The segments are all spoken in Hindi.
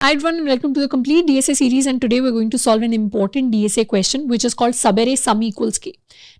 Hi everyone and welcome to the complete DSA series, and today we're going to solve an important DSA question which is called sub-array sum equals k.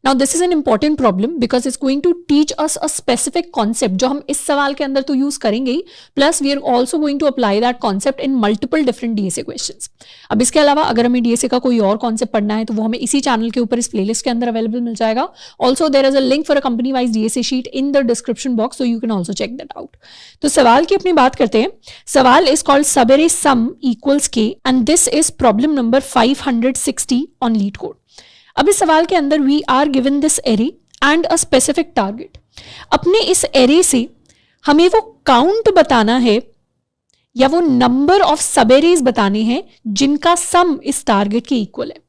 Now this is an important problem because it's going to teach us a specific concept जो हम इस सवाल के अंदर तो यूज करेंगे ही, plus we are also going to apply that concept in multiple different DSA questions. अब इसके अलावा अगर हमें DSA का कोई और कॉन्सेप्ट पढ़ना है तो वो हमें इसी चैनल के ऊपर इस प्लेलिस्ट के अंदर अवेलेबल मिल जाएगा. Also there is a link for a company wise DSA sheet in the description box, so you can also check that out. तो सवाल की अपनी बात करते हैं. सवाल इज कॉल्ड सब-array sum equals k and this is problem number 560 on LeetCode. अब इस सवाल के अंदर we are given this array and a specific target. अपने इस array से हमें वो count बताना है या वो number of sub-arrays बताने हैं जिनका sum इस target के equal है.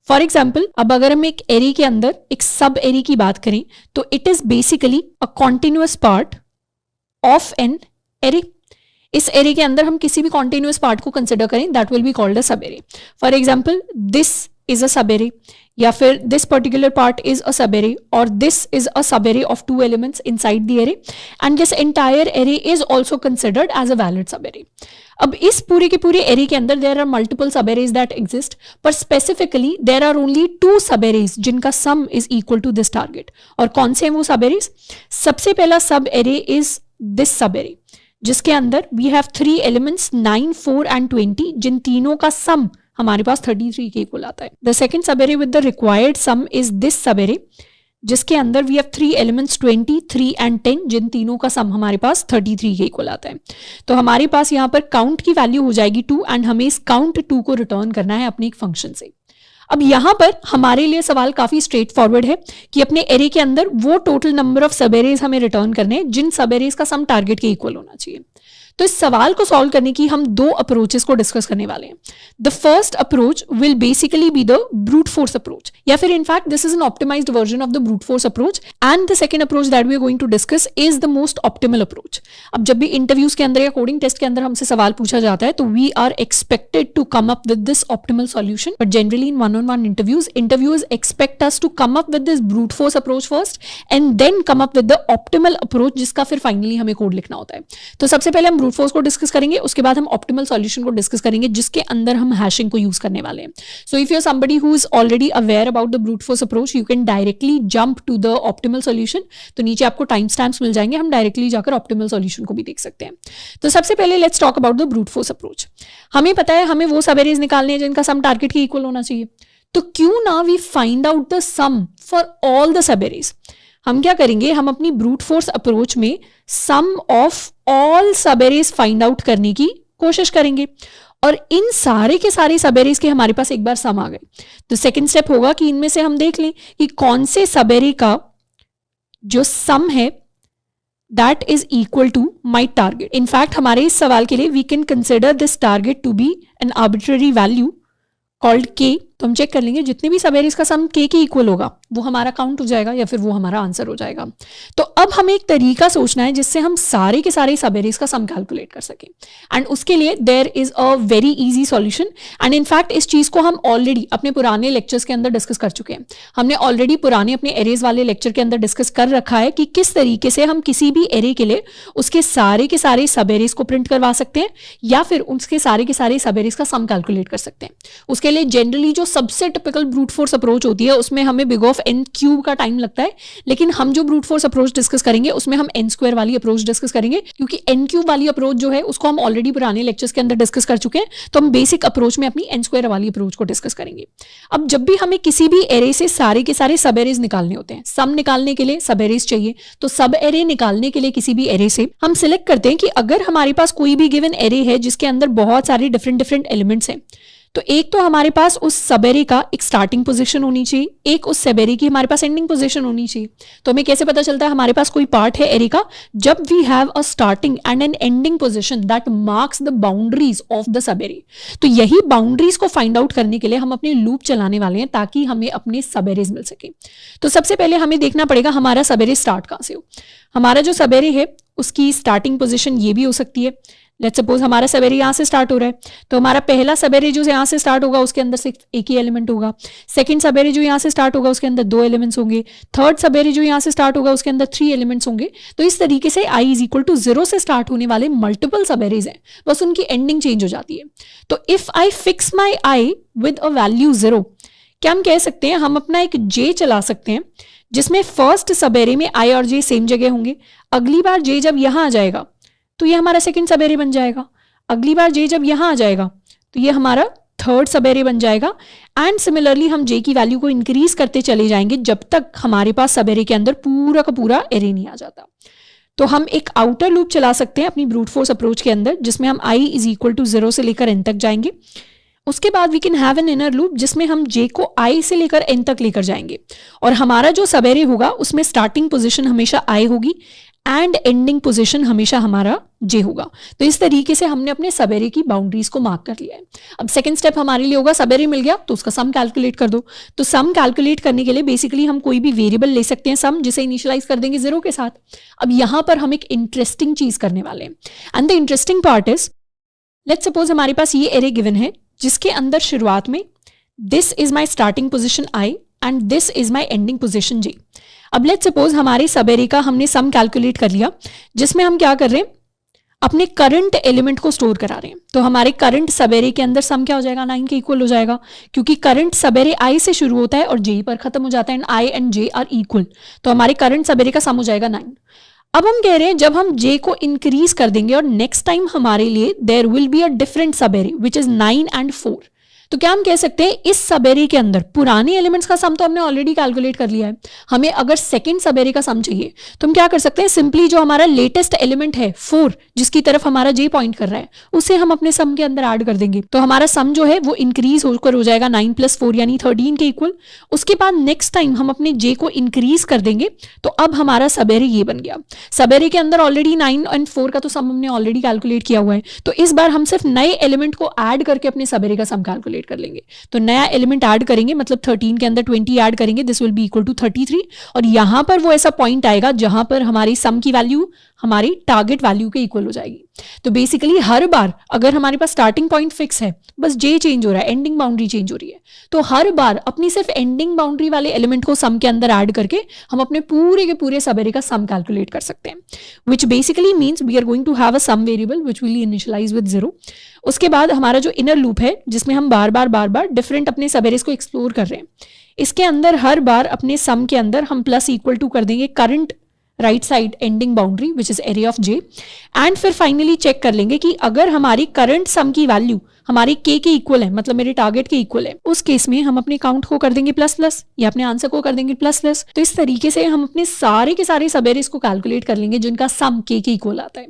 फॉर एग्जाम्पल, अब अगर हम एक array के अंदर एक सब array की बात करें तो it is basically a continuous part of an array. इस एरे के अंदर हम किसी भी कॉन्टिन्यूअस पार्ट को कंसिडर करें that will be called a sub array. For example, this is a sub array, या फिर this particular part is a sub array, और this is a sub array of two elements inside the array, and this entire array is also considered as a valid sub array. अब इस पूरे के पूरे एरे के अंदर there are multiple sub arrays that exist, पर specifically there are only two sub arrays जिनका sum is equal to this target. और कौन से हैं वो सब एरेज? सबसे पहला सब एरे इज दिस सब एरे जिसके अंदर वी हैव 3 एलिमेंट्स 9, 4 एंड 20, जिन तीनों का सम हमारे पास 33 के इक्वल आता है. द सेकंड सब array with the required some is this सब एरे जिसके अंदर वी हैव 3 एलिमेंट्स 20, 3 एंड 10, जिन तीनों का सम हमारे पास 33 के इक्वल आता है. तो हमारे पास यहाँ पर काउंट की वैल्यू हो जाएगी 2 एंड हमें इस काउंट 2 को रिटर्न करना है अपने एक फंक्शन से. अब यहां पर हमारे लिए सवाल काफी स्ट्रेट फॉरवर्ड है कि अपने एरे के अंदर वो टोटल नंबर ऑफ सब एरेज हमें रिटर्न करने हैं जिन सब एरेज का सम टारगेट के इक्वल होना चाहिए. तो इस सवाल को सॉल्व करने की हम 2 अप्रोचेस को डिस्कस करने वाले हैं. The first approach will basically be the brute force approach, या फिर in fact this is an optimized version of the brute force approach, and the second approach that we are going to discuss is the most optimal approach. अब जब भी इंटरव्यूज के अंदर या कोडिंग टेस्ट के अंदर हमसे सवाल पूछा जाता है तो we are expected to come up with this optimal solution, but generally in one on one interviews expect us to come up with this brute force approach first and then come up with the optimal approach जिसका फिर फाइनली हमें कोड लिखना होता है. तो सबसे पहले हम ब्रूट फोर्स को डिस्कस करेंगे, उसके बाद हम ऑप्टिमल सॉल्यूशन को डिस्कस करेंगे जिसके अंदर हम हैशिंग को यूज करने वाले हैं. So if you are somebody who is already aware about the brute force approach you can directly jump to the optimal solution. तो नीचे आपको टाइम स्टैम्प्स मिल जाएंगे, हम डायरेक्टली जाकर ऑप्टिमल सॉल्यूशन को भी देख सकते हैं. तो सबसे पहले let's talk about the brute force approach. हमें पता है हमें वो सब एरेज निकालने हैं जिनका सम टारगेट के इक्वल होना चाहिए. तो क्यों ना we find out the sum for all the sub arrays. हम क्या करेंगे, हम अपनी ब्रूट फोर्स अप्रोच में sum of all sub arrays find out करने की कोशिश करेंगे, और इन सारे के सारे सब एरेज के हमारे पास एक बार सम आ गए. तो सेकंड स्टेप होगा कि इनमें से हम देख लें कि कौन से सब एरे का जो सम है that is equal to my target. In fact हमारे इस सवाल के लिए we can consider this target to be an arbitrary value called k. तो हम चेक कर लेंगे जितने भी सब एरेज का सम k के इक्वल होगा वो हमारा काउंट हो जाएगा या फिर वो हमारा आंसर हो जाएगा. तो अब हमें एक तरीका सोचना है जिससे हम सारे के सारे सब एरेज का सम कैलकुलेट कर सकें, एंड उसके लिए there is a very easy solution. And in fact इस चीज को हम ऑलरेडी अपने पुराने लेक्चर्स के अंदर डिस्कस कर चुके हैं. हमने ऑलरेडी पुराने अपने एरेज वाले लेक्चर के अंदर डिस्कस कर रखा है कि किस तरीके से हम किसी भी एरे के लिए उसके सारे के सारे सब एरेज को प्रिंट करवा सकते हैं या फिर उसके सारे के सारे सब एरेज का सम कैलकुलेट कर सकते हैं. उसके लिए जनरली जो सबसे टिपिकल ब्रूट फोर्स अप्रोच होती है उसमें हमें बिग ऑफ n क्यूब का टाइम लगता है, लेकिन हम जो ब्रूट फोर्स अप्रोच डिस्कस करेंगे उसमें हम n स्क्वायर वाली अप्रोच डिस्कस करेंगे, क्योंकि n क्यूब वाली अप्रोच जो है उसको हम ऑलरेडी पुराने लेक्चर्स के अंदर डिस्कस कर चुके हैं. तो हम बेसिक अप्रोच में अपनी n स्क्वायर वाली अप्रोच को डिस्कस करेंगे. अब जब भी हमें किसी भी एरे से सारे के सारे सब एरेज निकालने होते हैं, सम निकालने के लिए सब एरेज चाहिए, तो सब एरे निकालने के लिए किसी भी एरे से हम सिलेक्ट करते हैं कि अगर हमारे पास कोई भी गिवन एरे है जिसके अंदर बहुत सारे डिफरेंट एलिमेंट्स हैं, तो एक तो हमारे पास उस सब एरे का एक स्टार्टिंग पोजीशन होनी चाहिए, एक उस सब एरे की हमारे पास एंडिंग पोजीशन होनी चाहिए. तो हमें कैसे पता चलता है हमारे पास कोई पार्ट है एरे का? जब we have a starting and an ending position that marks the boundaries of the sub array. तो यही बाउंड्रीज को फाइंड आउट करने के लिए हम अपने लूप चलाने वाले हैं ताकि हमें अपने सब एरेज मिल सके. तो सबसे पहले हमें देखना पड़ेगा हमारा सब एरे स्टार्ट कहां से हो. हमारा जो सब एरे है उसकी स्टार्टिंग पोजीशन ये भी हो सकती है, लेट्स सपोज हमारा सब एरे यहाँ से स्टार्ट हो रहा है, तो हमारा पहला सब एरे जो यहाँ से स्टार्ट होगा उसके अंदर सिर्फ एक ही एलिमेंट होगा। सेकंड सब एरे जो यहाँ से स्टार्ट होगा उसके अंदर 2 एलिमेंट्स होंगे। थर्ड सब एरे जो यहाँ से स्टार्ट होगा उसके अंदर 3 एलिमेंट्स होंगे। तो इस तरीके से i इज इक्वल टू 0 से स्टार्ट होने वाले मल्टीपल सब एरेज हैं, बस उनकी एंडिंग चेंज हो जाती है। तो if I fix my i with a value 0, क्या हम कह सकते हैं, हम अपना एक j चला सकते हैं जिसमें फर्स्ट सब एरे में i और j सेम जगह होंगे। अगली बार j जब यहां आ जाएगा तो ये हमारा सेकंड सब एरे बन जाएगा। अगली बार j जब यहां आ जाएगा तो ये हमारा थर्ड सब एरे बन जाएगा। एंड सिमिलरली हम j की वैल्यू को इंक्रीज करते चले जाएंगे जब तक हमारे पास सब एरे के अंदर पूरा का पूरा एरे नहीं आ जाता। तो हम एक आउटर लूप चला सकते हैं अपनी ब्रूट फोर्स अप्रोच के अंदर, जिसमें हम i इज इक्वल टू 0 से लेकर n तक जाएंगे। उसके बाद we can have an inner loop जिसमें हम j को i से लेकर n तक लेकर जाएंगे, और हमारा जो सब एरे होगा उसमें स्टार्टिंग पोजीशन हमेशा i होगी एंड एंडिंग पोजीशन हमेशा हमारा j होगा। तो इस तरीके से हमने अपने सब एरे की बाउंड्रीज को मार्क कर लिया है। अब सेकंड स्टेप हमारे लिए होगा, सब एरे मिल गया तो उसका सम कैलकुलेट कर दो। तो सम कैलकुलेट करने के लिए बेसिकली हम कोई भी वेरिएबल ले सकते हैं सम, जिसे इनिशियलाइज कर देंगे 0 के साथ। अब यहां पर हम एक इंटरेस्टिंग चीज करने वाले हैं, and the interesting part is, let's suppose हमारे पास ये एरे गिवन है जिसके अंदर शुरुआत में this is my starting position i and this is my ending position j। अब लेट्स सपोज हमारे सब एरे का हमने सम कैलकुलेट कर लिया, जिसमें हम क्या कर रहे हैं, अपने करंट एलिमेंट को स्टोर करा रहे हैं। तो हमारे करंट सब एरे के अंदर सम क्या हो जाएगा, 9 के इक्वल हो जाएगा, क्योंकि करंट सब एरे i से शुरू होता है और j पर खत्म हो जाता है, and i and j are equal. तो हमारे करंट सब एरे का सम हो जाएगा 9। अब हम कह रहे हैं जब हम j को इंक्रीज कर देंगे और नेक्स्ट टाइम हमारे लिए there will be a different sub array which is 9 and 4, तो क्या हम कह सकते हैं इस सब एरे के अंदर पुराने एलिमेंट्स का सम तो हमने ऑलरेडी कैलकुलेट कर लिया है। हमें अगर सेकंड सब एरे का सम चाहिए तो हम क्या कर सकते हैं, सिंपली जो हमारा लेटेस्ट एलिमेंट है 4 जिसकी तरफ हमारा j पॉइंट कर रहा है उसे हम अपने सम के अंदर ऐड कर देंगे। तो हमारा सम जो है वो इंक्रीज होकर हो जाएगा 9 + 4 यानी 13 के इक्वल। उसके बाद नेक्स्ट टाइम हम अपने j को इंक्रीज कर देंगे तो अब हमारा सब एरे ये बन गया। सब एरे के अंदर ऑलरेडी 9 एंड 4 का तो सम हमने ऑलरेडी कैलकुलेट किया हुआ है, तो इस बार हम सिर्फ नए एलिमेंट को ऐड करके अपने सब एरे का सम कैलकुलेट कर लेंगे। तो नया एलिमेंट ऐड करेंगे, मतलब 13 के अंदर 20 ऐड करेंगे, this will be equal to 33, और यहां पर वो ऐसा पॉइंट आएगा जहां पर हमारी सम की वैल्यू हमारी टारगेट वैल्यू के इक्वल हो जाएगी। तो बेसिकली हर बार अगर हमारे पास स्टार्टिंग पॉइंट फिक्स है, बस j चेंज हो रहा है, एंडिंग बाउंड्री चेंज हो रही है, तो हर बार अपनी सिर्फ एंडिंग बाउंड्री वाले एलिमेंट को सम के अंदर ऐड करके हम अपने पूरे के पूरे सब एरे का सम कैलकुलेट कर सकते हैं, which basically means we are going to have a sum variable which will initialise with 0। उसके बाद हमारा जो इनर लूप है जिसमें हम बार बार डिफरेंट अपने सब एरेस को एक्सप्लोर कर रहे हैं, इसके अंदर हर बार अपने सम के अंदर हम प्लस इक्वल टू कर देंगे current right side ending boundary which is area of j, and फिर फाइनली चेक कर लेंगे कि अगर हमारी करंट सम की वैल्यू हमारी k के इक्वल है, मतलब मेरे टारगेट के इक्वल है, उस केस में हम अपने काउंट को कर देंगे प्लस या अपने आंसर को कर देंगे प्लस। तो इस तरीके से हम अपने सारे के सारे सब एरेस को कैलकुलेट कर लेंगे जिनका सम k के इक्वल आता है।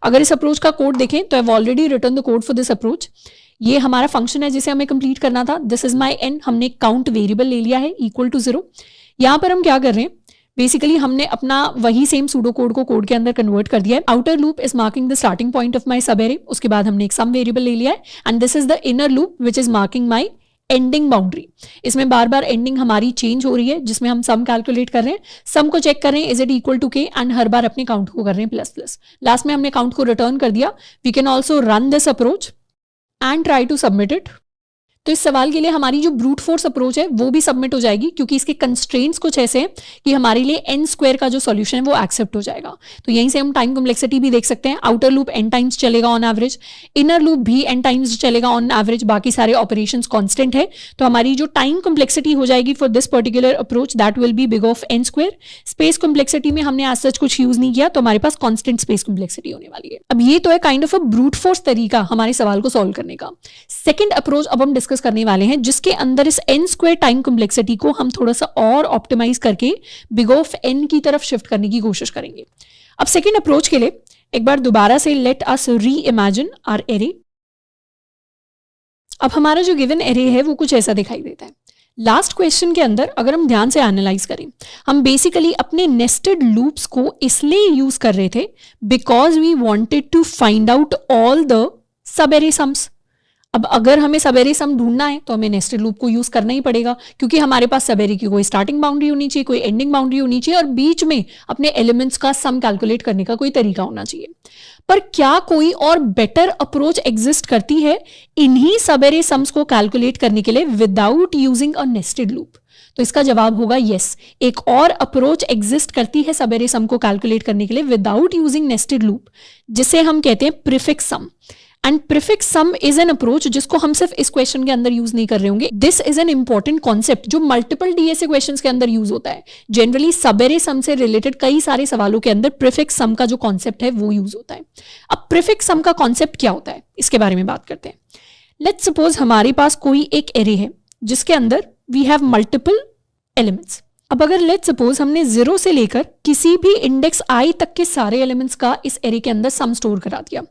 अगर इस अप्रोच का कोड देखें तो I have already return the code for this approach. ये हमारा फंक्शन है जिसे हमें कंप्लीट करना था, दिस इज माई n, हमने काउंट वेरिएबल ले लिया है इक्वल टू 0। यहाँ पर हम क्या कर रहे हैं, बेसिकली हमने अपना वही सेम सूडो कोड को कोड के अंदर कन्वर्ट कर दिया है। Outer loop is marking the starting point of my सब एरे, उसके बाद हमने एक सम वेरिएबल ले लिया है, and this is the inner loop which is marking my ending boundary. इसमें बार बार एंडिंग हमारी चेंज हो रही है जिसमें हम सम कैलकुलेट कर रहे हैं, सम को चेक कर रहे हैं is it equal to k, and हर बार अपने काउंट को कर रहे हैं प्लस। लास्ट में हमने काउंट को रिटर्न कर दिया। We can also run this approach and try to submit it. तो इस सवाल के लिए हमारी जो ब्रूट फोर्स अप्रोच है वो भी सबमिट हो जाएगी, क्योंकि इसके कंस्ट्रेंट्स कुछ ऐसे हैं कि हमारे लिए n² का जो सॉल्यूशन है वो एक्सेप्ट हो जाएगा। तो यहीं से हम टाइम कॉम्प्लेक्सिटी भी देख सकते हैं। आउटर लूप n टाइम्स चलेगा ऑन एवरेज, इनर लूप भी n टाइम्स चलेगा ऑन एवरेज, बाकी सारे ऑपरेशंस कांस्टेंट है। तो हमारी जो टाइम कॉम्प्लेक्सिटी हो जाएगी for this particular approach that will be big of n²। Space complexity में हमने एज सच कुछ यूज नहीं किया, तो हमारे पास कांस्टेंट स्पेस कॉम्प्लेक्सिटी होने वाली है। अब ये तो है kind of a brute force तरीका हमारे सवाल को सॉल्व करने का। सेकेंड अप्रोच अब हम डिस्कस करने वाले हैं जिसके अंदर इस n² टाइम कॉम्प्लेक्सिटी को हम थोड़ा सा और ऑप्टिमाइज करके बिग ऑफ n की तरफ शिफ्ट करने की कोशिश करेंगे। अब सेकेंड अप्रोच के लिए एक बार दोबारा से लेट अस री इमेजिन आवर एरे। अब हमारा जो गिवन एरे है वो कुछ ऐसा दिखाई देता है। लास्ट क्वेश्चन के अंदर अगर हम ध्यान से एनालाइज करें, हम बेसिकली अपने नेस्टेड लूप्स को इसलिए यूज कर रहे थे because we wanted to find out all the sub array sums. अब अगर हमें सब एरे सम ढूंढना है तो हमें नेस्टेड लूप को यूज करना ही पड़ेगा, क्योंकि हमारे पास सब एरे की कोई स्टार्टिंग बाउंड्री होनी चाहिए, कोई एंडिंग बाउंड्री होनी चाहिए, और बीच में अपने एलिमेंट्स का सम कैलकुलेट करने का कोई तरीका होना चाहिए। पर क्या कोई और बेटर अप्रोच एग्जिस्ट करती है इन्हीं सब एरे सम्स को कैलकुलेट करने के लिए without using a nested loop? तो इसका जवाब होगा यस, एक और अप्रोच एग्जिस्ट करती है सब एरे सम को कैलकुलेट करने के लिए विदाउट यूजिंग नेस्टेड लूप, जिसे हम कहते हैं prefix sum. And prefix sum is an approach जिसको हम सिर्फ इस क्वेश्चन के अंदर यूज नहीं कर रहे होंगे। This is an important concept जो मल्टीपल डीएसए क्वेश्चंस के अंदर यूज होता है। जनरली सब एरे सम से रिलेटेड कई सारे सवालों के अंदर प्रीफिक्स सम का जो कॉन्सेप्ट है वो यूज होता है। अब प्रीफिक्स सम का कॉन्सेप्ट क्या होता है इसके बारे में बात करते हैं। लेट्स सपोज हमारे पास कोई एक एरे है जिसके अंदर वी हैव मल्टीपल एलिमेंट्स। अब अगर लेट्स सपोज हमने 0 से लेकर किसी भी इंडेक्स i तक के सारे एलिमेंट्स का इस एरे के अंदर सम स्टोर करा दिया,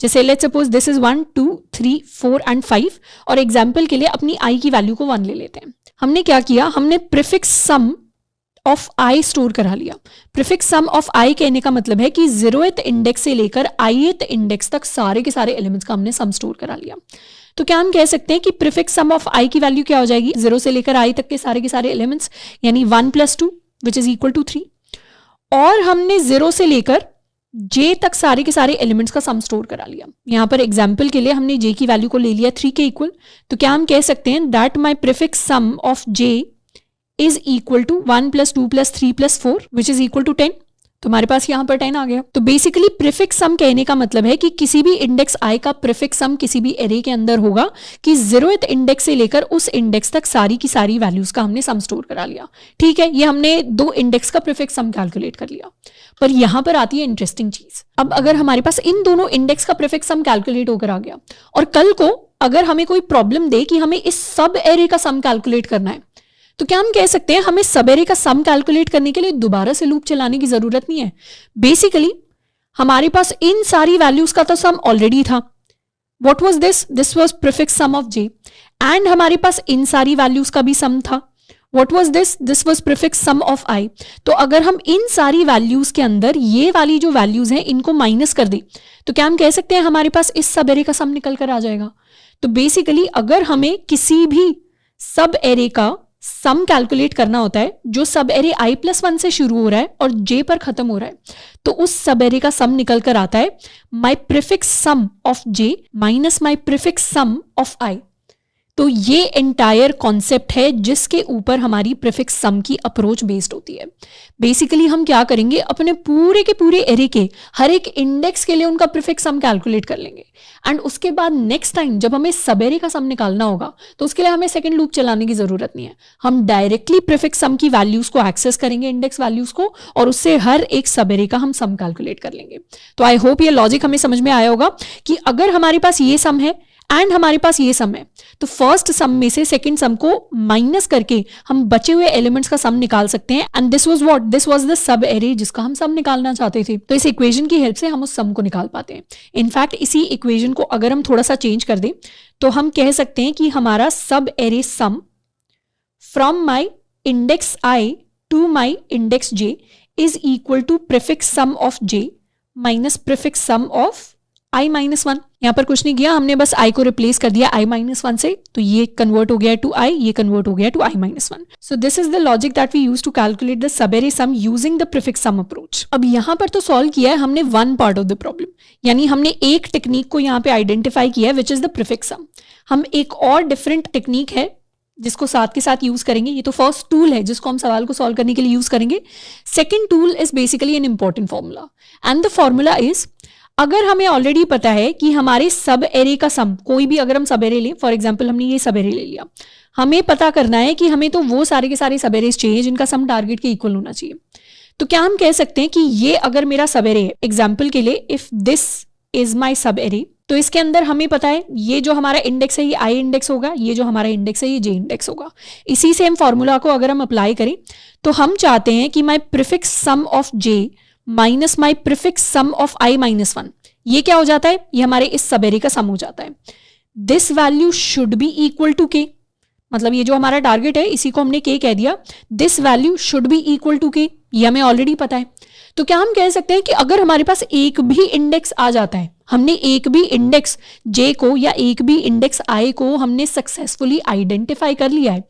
जैसे let's suppose this is 1 2 3 4 and 5, और एग्जाम्पल के लिए अपनी i की वैल्यू को 1 ले लेते हैं। हमने क्या किया, हमने prefix sum of i store करा लिया। प्रीफिक्स सम ऑफ i कहने का मतलब है कि 0th इंडेक्स से लेकर ith इंडेक्स तक सारे के सारे एलिमेंट्स का हमने सम स्टोर करा लिया। तो क्या हम कह सकते हैं कि प्रीफिक्स सम ऑफ i की वैल्यू क्या हो जाएगी, 0 से लेकर i तक के सारे एलिमेंट्स, यानी 1 + 2 विच इज इक्वल टू 3। और हमने 0 से लेकर j तक सारे के सारे एलिमेंट्स का सम स्टोर करा लिया। यहां पर एग्जांपल के लिए हमने j की वैल्यू को ले लिया 3 के इक्वल। तो क्या हम कह सकते हैं that my prefix sum of j is equal to 1 + 2 + 3 + 4 which is equal to 10। तो हमारे पास यहां पर 10 आ गया। तो बेसिकली प्रीफिक्स सम कहने का मतलब है कि किसी भी इंडेक्स i का प्रीफिक्स सम किसी भी एरे के अंदर होगा कि 0th इंडेक्स से लेकर उस इंडेक्स तक सारी की सारी वैल्यूज का हमने सम स्टोर करा लिया। ठीक है, ये हमने 2 इंडेक्स का प्रीफिक्स सम कैलकुलेट कर लिया। पर यहां पर आती है इंटरेस्टिंग चीज। अब अगर हमारे पास इन दोनों इंडेक्स का प्रीफिक्स सम कैलकुलेट होकर आ गया और कल को अगर हमें कोई प्रॉब्लम दे कि हमें इस सब एरे का सम कैलकुलेट करना है, तो क्या हम कह सकते हैं हमें सब एरे का सम कैलकुलेट करने के लिए दोबारा से लूप चलाने की जरूरत नहीं है। बेसिकली हमारे पास इन सारी वैल्यूज का तो सम ऑलरेडी था। What was this? This was prefix sum of j। And हमारे पास इन सारी वैल्यूज का भी सम था। What was this? This was prefix sum of i। तो अगर हम इन सारी वैल्यूज के अंदर ये वाली जो वैल्यूज हैं इनको माइनस कर दें, तो क्या हम कह सकते हैं हमारे पास इस सब एरे का सम निकल कर आ जाएगा। तो बेसिकली अगर हमें किसी भी सब एरे का सम कैलकुलेट करना होता है जो सब एरे i+1 से शुरू हो रहा है और j पर खत्म हो रहा है, तो उस सब एरे का सम निकल कर आता है my prefix sum of j minus my prefix sum of i। तो ये एंटायर कॉन्सेप्ट है जिसके ऊपर हमारी प्रीफिक्स सम की अप्रोच बेस्ड होती है। बेसिकली हम क्या करेंगे, अपने पूरे के पूरे एरे के हर एक इंडेक्स के लिए उनका प्रीफिक्स सम कैलकुलेट कर लेंगे एंड उसके बाद नेक्स्ट टाइम जब हमें सब एरे का सम निकालना होगा तो उसके लिए हमें सेकंड लूप चलाने की जरूरत नहीं है। हम डायरेक्टली प्रीफिक्स सम की वैल्यूज को एक्सेस करेंगे, इंडेक्स वैल्यूज को, और उससे हर एक सब एरे का हम सम कैलकुलेट कर लेंगे। तो आई होप ये लॉजिक हमें समझ में आया होगा कि अगर हमारे पास ये सम है एंड हमारे पास ये सम है, तो फर्स्ट सम में से सेकंड सम को माइनस करके हम बचे हुए एलिमेंट्स का सम निकाल सकते हैं। And this was what? This was the sub array जिसका हम सम निकालना चाहते थे। तो इस इक्वेशन की हेल्प से हम उस सम को निकाल पाते हैं। इनफैक्ट इसी इक्वेशन को अगर हम थोड़ा सा चेंज कर दें तो हम कह सकते हैं कि हमारा sub array sum from my index i to my index j is equal to prefix sum of j minus prefix sum of i-1। यहां पर कुछ नहीं किया, हमने बस i को रिप्लेस कर दिया i-1 से, तो ये कन्वर्ट हो गया टू i, ये कन्वर्ट हो गया to i-1। So this is the logic that we use to calculate the sub array sum using the prefix sum approach. अब यहां पर तो सॉल्व किया है हमने one part of the problem, यानी हमने एक टेक्निक को यहाँ पे आइडेंटिफाई किया है विच इज द प्रीफिक्स सम। हम एक और डिफरेंट टेक्निक है जिसको साथ के साथ यूज करेंगे। ये तो फर्स्ट टूल है जिसको हम सवाल को सॉल्व करने के लिए यूज करेंगे। Second tool is basically an important formula and the formula is, अगर हमें ऑलरेडी पता है कि हमारे सब एरे का सम, कोई भी अगर हम सब एरे लें, फॉर एग्जांपल हमने ये सब एरे ले लिया, हमें पता करना है कि हमें तो वो सारे के सारे सब एरेज चाहिए जिनका सम टारगेट के इक्वल होना चाहिए। तो क्या हम कह सकते हैं कि ये अगर मेरा सब एरे है, एग्जाम्पल के लिए इफ दिस इज माई सब एरे, तो इसके अंदर हमें पता है ये जो हमारा इंडेक्स है ये i इंडेक्स होगा, ये जो हमारा इंडेक्स है ये j इंडेक्स होगा। इसी सेम फॉर्मूला को अगर हम अप्लाई करें तो हम चाहते हैं कि my prefix sum of j minus my prefix sum of i-1, ये क्या हो जाता है, ये हमारे इस सब एरे का सम हो जाता है। This value should be equal to k, मतलब ये जो हमारा टारगेट है इसी को हमने k कह दिया। This value should be equal to k, ये हमें ऑलरेडी पता है। तो क्या हम कह सकते हैं कि अगर हमारे पास एक भी इंडेक्स आ जाता है, हमने एक भी इंडेक्स j को या एक भी इंडेक्स i को हमने सक्सेसफुली आइडेंटिफाई कर लिया है,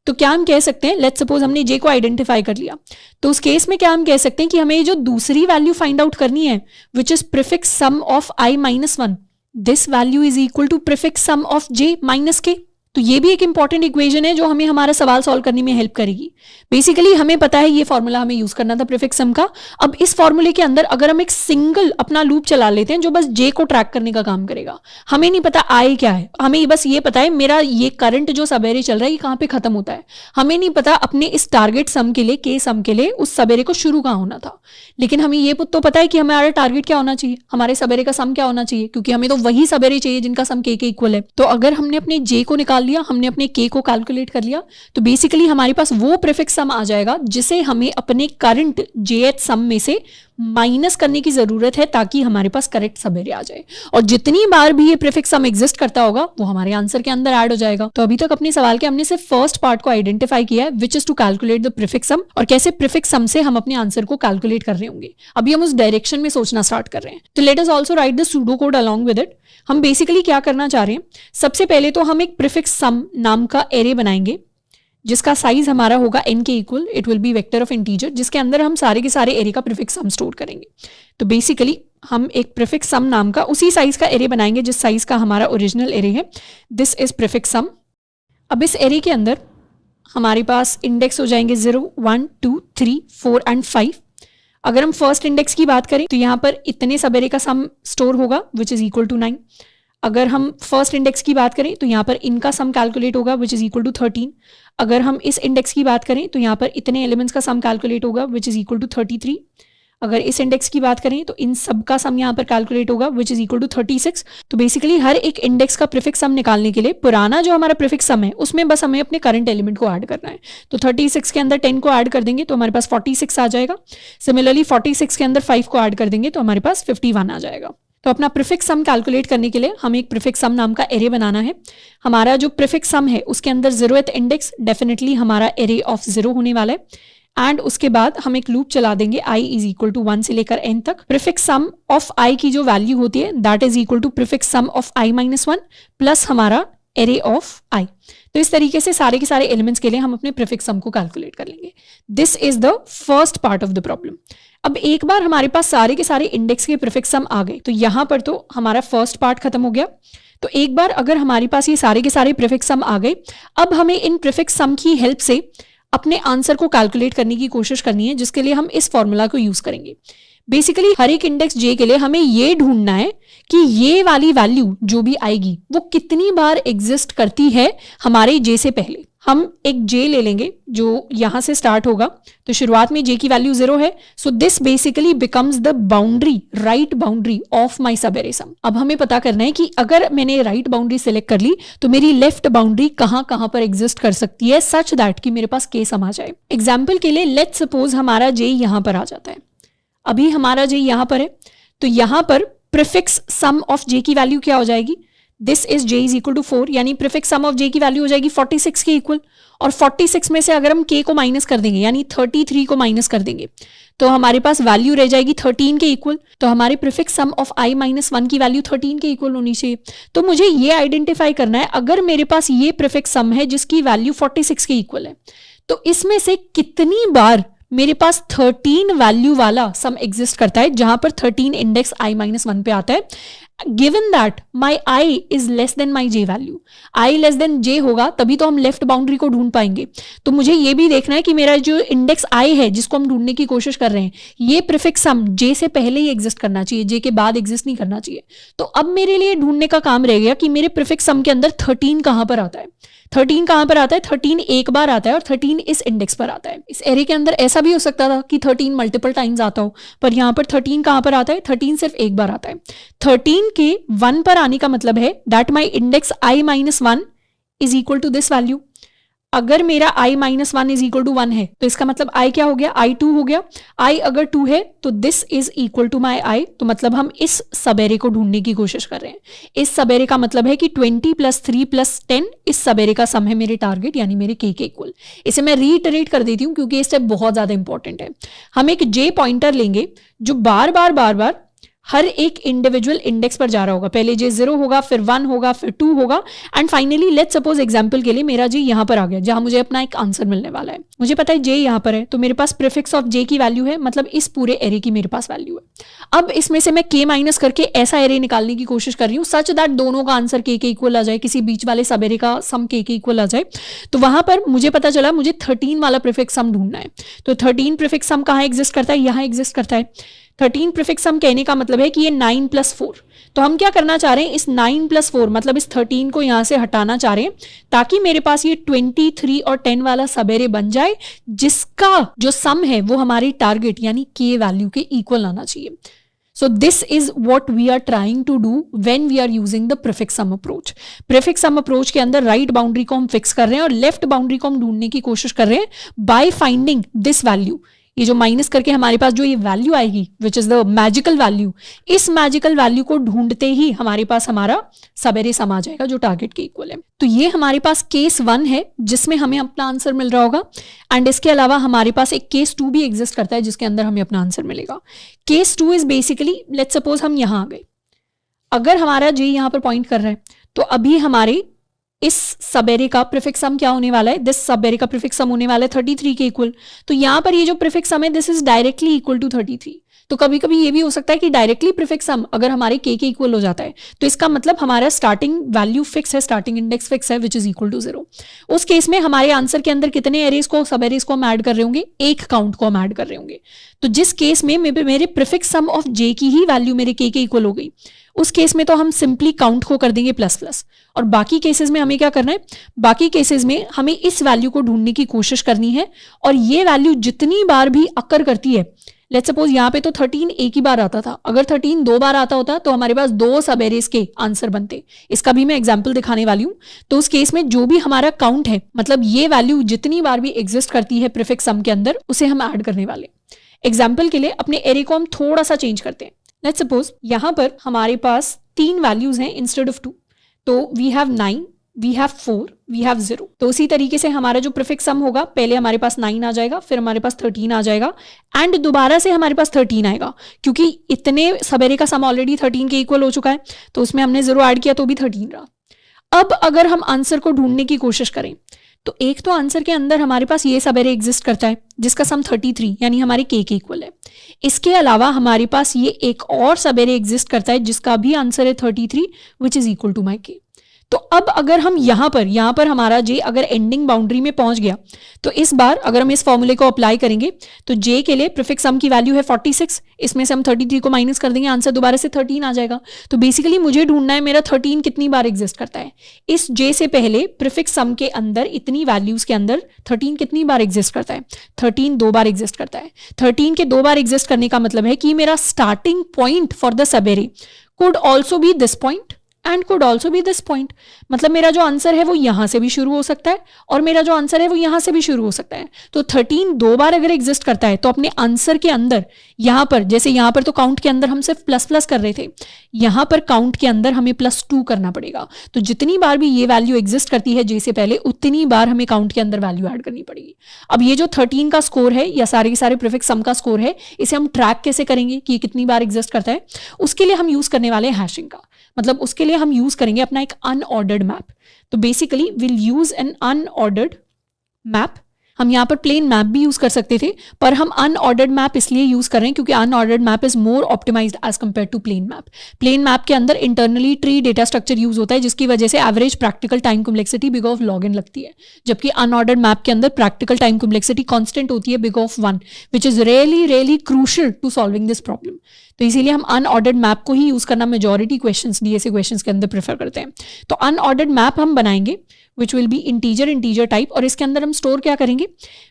तो क्या हम कह सकते हैं, लेट्स सपोज हमने जे को आइडेंटिफाई कर लिया, तो उस केस में क्या हम कह सकते हैं कि हमें जो दूसरी वैल्यू फाइंड आउट करनी है which is prefix sum of i minus 1, this value is equal to prefix sum of j minus k। तो ये भी एक इंपॉर्टेंट इक्वेशन है जो हमें हमारा सवाल सॉल्व करने में हेल्प करेगी। बेसिकली हमें पता है ये फॉर्मूला हमें यूज करना था प्रीफिक्स सम का। अब इस फॉर्मूले के अंदर अगर हम एक सिंगल अपना लूप चला लेते हैं जो बस जे को ट्रैक करने का काम करेगा, हमें नहीं पता आई क्या है, हमें बस ये पता है मेरा ये करंट जो सबेरे चल रहा है ये कहाँ पे खत्म होता है, हमें नहीं पता अपने इस टारगेट सम के लिए, के सम के लिए उस सबेरे को शुरू कहाँ होना था। लेकिन हमें ये तो पता है कि हमारा टारगेट क्या होना चाहिए, हमारे सबेरे का सम क्या होना चाहिए, क्योंकि हमें तो वही सबेरे चाहिए जिनका सम के इक्वल है। तो अगर हमने अपने जे को निकाल लिया, हमने अपने के को कैलकुलेट कर लिया, तो बेसिकली हमारे पास वो प्रीफिक्स सम आ जाएगा जिसे हमें अपने करंट जेएच सम में से माइनस करने की जरूरत है ताकि हमारे पास करेक्ट सबेरे आ जाए। और जितनी बार भी ये प्रीफिक्स सम एग्जिस्ट करता होगा वो हमारे आंसर के अंदर ऐड हो जाएगा। तो अभी तक अपने सवाल के हमने सिर्फ फर्स्ट पार्ट को आइडेंटिफाई किया है which is to calculate the prefix sum, और कैसे प्रीफिक्स सम से हम अपने आंसर को कैलकुलेट कर रहे होंगे। अभी हम उस डायरेक्शन में सोचना स्टार्ट कर रहे हैं। तो let us also right the pseudo code along with it. हम बेसिकली क्या करना चाह रहे हैं, सबसे पहले तो हम एक प्रीफिक्स सम नाम का एरे बनाएंगे जिसका साइज हमारा होगा n के equal, it will be vector of integer, जिसके अंदर हम सारे के सारे एरे का प्रीफिक्स सम स्टोर करेंगे। तो बेसिकली हम एक प्रीफिक्स सम नाम का उसी साइज का एरे बनाएंगे जिस साइज का हमारा ओरिजिनल एरे है। दिस इज प्रीफिक्स सम। अब इस एरे के अंदर हमारे पास इंडेक्स हो जाएंगे 0, 1, 2, 3, 4 एंड 5। अगर हम फर्स्ट इंडेक्स की बात करें तो यहाँ पर इतने सब एरे का सम स्टोर होगा विच इज इक्वल टू 9। अगर हम फर्स्ट इंडेक्स की बात करें तो यहाँ पर इनका सम कैलकुलेट होगा विच इज इक्वल टू 13। अगर हम इस इंडेक्स की बात करें तो यहाँ पर इतने एलिमेंट्स का सम कैलकुलेट होगा विच इज इक्वल टू 33। अगर इस इंडेक्स की बात करें तो इन सब का सम यहाँ पर कैलकुलेट होगा विच इज इक्वल टू 36। तो बेसिकली हर एक इंडेक्स का प्रीफिक्स सम निकालने के लिए पुराना जो हमारा प्रीफिक्स सम है उसमें बस हमें अपने करंट एलिमेंट को ऐड करना है। तो 36 के अंदर 10 को ऐड कर देंगे तो हमारे पास 46 आ जाएगा। सिमिलरली 46 के अंदर 5 को ऐड कर देंगे तो हमारे पास 51 आ जाएगा। तो अपना प्रीफिक्स सम कैलकुलेट करने के लिए हमें एक प्रीफिक्स सम नाम का एरे बनाना है। हमारा जो प्रीफिक्स सम है उसके अंदर 0th इंडेक्स डेफिनेटली हमारा एरे ऑफ 0 होने वाला है। एंड उसके बाद हम एक लूप चला देंगे i इज इक्वल टू 1 से लेकर n तक। प्रीफिक्स सम ऑफ i की जो वैल्यू होती है that is equal to prefix sum of i minus 1 plus हमारा एरे ऑफ i। तो इस तरीके से सारे के सारे एलिमेंट्स के लिए हम अपने प्रीफिक्स सम को कैलकुलेट कर लेंगे। This is the first part of the problem. अब एक बार हमारे पास सारे के सारे इंडेक्स के प्रीफिक्स सम आ गए तो यहां पर तो हमारा फर्स्ट पार्ट खत्म हो गया। तो एक बार अगर हमारे पास ये सारे के सारे प्रीफिक्स सम आ गए, अब हमें इन प्रीफिक्स सम की हेल्प से अपने आंसर को कैलकुलेट करने की कोशिश करनी है, जिसके लिए हम इस फॉर्मूला को यूज करेंगे। बेसिकली हर एक इंडेक्स जे के लिए हमें ये ढूंढना है कि ये वाली वैल्यू जो भी आएगी वो कितनी बार एग्जिस्ट करती है हमारे जे से पहले। हम एक जे ले लेंगे जो यहां से स्टार्ट होगा। तो शुरुआत में जे की वैल्यू 0 है, so this basically becomes the boundary, right boundary of my सब एरे सम। अब हमें पता करना है कि अगर मैंने राइट बाउंड्री सिलेक्ट कर ली तो मेरी लेफ्ट बाउंड्री कहां कहां पर एग्जिस्ट कर सकती है सच दैट कि मेरे पास के सम आ जाए। एग्जाम्पल के लिए लेट्स सपोज हमारा जे यहां पर आ जाता है। अभी हमारा जे यहां पर है तो यहां पर प्रीफिक्स सम ऑफ जे की वैल्यू क्या हो जाएगी, this is j is equal to 4, यानी प्रीफिक्स सम ऑफ जे की वैल्यू हो जाएगी 46 के इक्वल। और 46 में से अगर हम के को माइनस कर देंगे यानी 33 को माइनस कर देंगे तो हमारे पास वैल्यू रह जाएगी 13 के इक्वल। तो हमारे prefix sum of i minus 1 की वैल्यू 13 के इक्वल होनी चाहिए। तो मुझे ये आइडेंटिफाई करना है अगर मेरे पास ये प्रीफिक्स सम है जिसकी वैल्यू 46 के इक्वल है तो इसमें से कितनी बार मेरे पास 13 वैल्यू वाला सम एग्जिस्ट करता है जहां पर 13 इंडेक्स i माइनस 1 पे आता है, given that my i is less than my j value. i less then j होगा तभी तो हम लेफ्ट बाउंड्री को ढूंढ पाएंगे। तो मुझे ये भी देखना है कि मेरा जो इंडेक्स i है जिसको हम ढूंढने की कोशिश कर रहे हैं ये प्रीफिक्स सम j से पहले ही एग्जिस्ट करना चाहिए, j के बाद एग्जिस्ट नहीं करना चाहिए। तो अब मेरे लिए ढूंढने का काम रह गया कि मेरे प्रीफिक्स सम के अंदर 13 कहां पर आता है। 13 कहां पर आता है, 13 एक बार आता है और 13 इस इंडेक्स पर आता है। इस एरे के अंदर ऐसा भी हो सकता था कि 13 मल्टीपल टाइम्स आता हो, पर यहां पर 13 कहां पर आता है, 13 सिर्फ एक बार आता है। 13 के 1 पर आने का मतलब है that my index i minus 1 is equal to this value. अगर मेरा i minus 1 is equal to 1 है तो इसका मतलब i क्या हो गया, i 2 हो गया। i अगर 2 है तो this is equal to my i। तो मतलब हम इस सबेरे को ढूंढने की कोशिश कर रहे हैं। इस सबेरे का मतलब है कि 20 प्लस 3 प्लस 10 इस सबेरे का सम है मेरे टारगेट यानी मेरे के इक्वल। इसे मैं रीइटरेट कर देती हूँ क्योंकि ये स्टेप बहुत ज्यादा इंपॉर्टेंट है। हम एक j पॉइंटर लेंगे जो बार बार हर एक इंडिविजुअल इंडेक्स पर जा रहा होगा। पहले जे 0 होगा, फिर 1 होगा, फिर 2 होगा, and finally let's suppose example के लिए मेरा जे यहां पर आ गया जहां मुझे अपना एक आंसर मिलने वाला है। मुझे पता है जे यहां पर है, तो मेरे पास प्रीफिक्स ऑफ जे की वैल्यू है, मतलब इस पूरे एरे की मेरे पास वैल्यू है। अब इसमें से मैं के माइनस करके ऐसा एरे निकालने की कोशिश कर रही हूं सच दैट दोनों का आंसर के इक्वल आ जाए, किसी बीच वाले सब एरे का सम के इक्वल आ जाए। तो वहां पर मुझे पता चला मुझे 13 वाला प्रीफिक्स सम ढूंढना है। तो 13 प्रीफिक्स सम कहां एग्जिस्ट करता है? यहां एग्जिस्ट करता है। 13 प्रीफिक्स सम कहने का मतलब है कि ये 9 + 4। तो हम क्या करना चाह रहे हैं, इस 9 + 4 मतलब इस 13 को यहां से हटाना चाह रहे हैं ताकि मेरे पास ये 23 और 10 वाला सब एरे बन जाए, जिसका जो सम है वो हमारी टारगेट यानी के वैल्यू के इक्वल आना चाहिए। So this is what we are trying to do when we are using the prefix sum approach. Prefix sum approach के अंदर राइट बाउंड्री को हम फिक्स कर रहे हैं और लेफ्ट बाउंड्री को हम ढूंढने की कोशिश कर रहे हैं बाय फाइंडिंग दिस वैल्यू। ये जो माइनस करके हमारे पास जो ये वैल्यू आएगी which is the magical value, इस मैजिकल वैल्यू को ढूंढते ही हमारे पास हमारा सब एरे सम आ जाएगा जो टारगेट के इक्वल है। तो ये हमारे पास केस 1 है जिसमें हमें अपना आंसर मिल रहा होगा, एंड इसके अलावा हमारे पास एक केस 2 भी एग्जिस्ट करता है जिसके अंदर हमें अपना आंसर मिलेगा। Case 2 is basically let's suppose हम यहां आ गए, अगर हमारा जे यहां पर पॉइंट कर रहा है तो अभी हमारे इस सब एरे का प्रीफिक्स सम क्या होने वाला है, दिस सब एरे का प्रीफिक्स सम होने वाला है 33 के इक्वल। तो यहां पर ये जो प्रीफिक्स सम है this is directly equal to 33। तो कभी कभी ये भी हो सकता है कि डायरेक्टली प्रीफिक्स सम अगर हमारे के इक्वल हो जाता है तो इसका मतलब हमारा स्टार्टिंग वैल्यू फिक्स है, स्टार्टिंग इंडेक्स फिक्स है विच इज इक्वल टू 0। उस केस में हमारे आंसर के अंदर कितने एरेज को, सब एरेज को हम ऐड कर रहे होंगे, एक काउंट को हम ऐड कर रहे होंगे। तो जिस केस में मेरे प्रीफिक्स सम ऑफ जे की ही वैल्यू मेरे के इक्वल हो गई, उस केस में तो हम सिंपली काउंट को कर देंगे प्लस। और बाकी केसेस में हमें क्या करना है, बाकी केसेस में हमें इस वैल्यू को ढूंढने की कोशिश करनी है, और ये वैल्यू जितनी बार भी अकर करती है, लेट्स सपोज यहाँ पे तो 13 एक ही बार आता था, अगर 13 2 बार आता होता तो हमारे पास 2 सब एरेज के आंसर बनते। इसका भी मैं एग्जांपल दिखाने वाली हूं। तो उस केस में जो भी हमारा काउंट है, मतलब ये वैल्यू जितनी बार भी एग्जिस्ट करती है प्रीफिक्स सम के अंदर, उसे हम ऐड करने वाले। एग्जाम्पल के लिए अपने एरे को हम थोड़ा सा चेंज करते हैं। लेट्स सपोज यहां पर हमारे पास 3 वैल्यूज हैं इंस्टेड ऑफ 2, तो we have 9, we have 4, we have 0। तो उसी तरीके से हमारा जो प्रीफिक्स सम होगा, पहले हमारे पास 9 आ जाएगा, फिर हमारे पास 13 आ जाएगा, एंड दोबारा से हमारे पास 13 आएगा, क्योंकि इतने सब एरे का सम ऑलरेडी 13 के इक्वल हो चुका है, तो उसमें हमने 0 ऐड किया तो भी 13 रहा। अब अगर हम आंसर को ढूंढने की कोशिश करें तो एक तो आंसर के अंदर हमारे पास ये सब एरे एग्जिस्ट करता है जिसका सम 33 यानी हमारे के इक्वल है। इसके अलावा हमारे पास ये एक और सब एरे एग्जिस्ट करता है जिसका भी आंसर है 33 which is equal to my k. तो अब अगर हम यहां पर हमारा जे अगर एंडिंग बाउंड्री में पहुंच गया, तो इस बार अगर हम इस फॉर्मूले को अप्लाई करेंगे तो जे के लिए प्रीफिक्स सम की वैल्यू है 46, इसमें से हम 33 को माइनस कर देंगे, आंसर दोबारा से 13 आ जाएगा। तो बेसिकली मुझे ढूंढना है मेरा 13 कितनी बार एग्जिस्ट करता है। इस जे से पहले प्रीफिक्स सम के अंदर इतनी वैल्यूज के अंदर 13 कितनी बार एग्जिस्ट करता है, 13 2 बार एग्जिस्ट करता है। 13 के 2 बार एग्जिस्ट करने का मतलब है कि मेरा starting point for the sub array could also be this point and could also be this point. मतलब मेरा जो आंसर है वो यहां से भी शुरू हो सकता है और मेरा जो आंसर है वो यहां से भी शुरू हो सकता है। तो 13 2 बार अगर एग्जिस्ट करता है तो अपने आंसर के अंदर यहां पर, जैसे यहां पर तो काउंट के अंदर हम सिर्फ प्लस कर रहे थे, यहां पर काउंट के अंदर हमें +2 करना पड़ेगा। तो जितनी बार भी ये वैल्यू एग्जिस्ट करती है जे से पहले, उतनी बार हमें काउंट के अंदर वैल्यू ऐड करनी पड़ेगी। अब ये जो 13 का स्कोर है या सारे के सारे प्रीफिक्स सम का स्कोर है, इसे हम ट्रैक कैसे करेंगे कि कितनी बार एग्जिस्ट करता है। उसके लिए हम यूज करने वाले हैं हैशिंग का, मतलब उसके लिए हम यूज करेंगे अपना एक अनऑर्डर्ड मैप। तो basically will use N unordered map. हम यहाँ पर प्लेन मैप भी यूज कर सकते थे, पर हम अनऑर्डर्ड मैप इसलिए यूज कर रहे हैं क्योंकि unordered map is more optimised as compare to plain map. Plain map के अंदर internally tree data structure use होता है जिसकी वजह से average practical time complexity big of log n लगती है, जबकि अनऑर्डर्ड मैप के अंदर प्रैक्टिकल टाइम कॉम्प्लेक्सिटी कांस्टेंट होती है big of 1, which is really crucial to solving this problem. तो इसीलिए हम अनऑर्डर्ड मैप को ही यूज करना मेजॉरिटी क्वेश्चंस डीएसए क्वेश्चंस के अंदर प्रेफर करते हैं। तो अनऑर्डर्ड मैप हम बनाएंगे which will be integer type, और इसके अंदर हम स्टोर क्या करेंगे,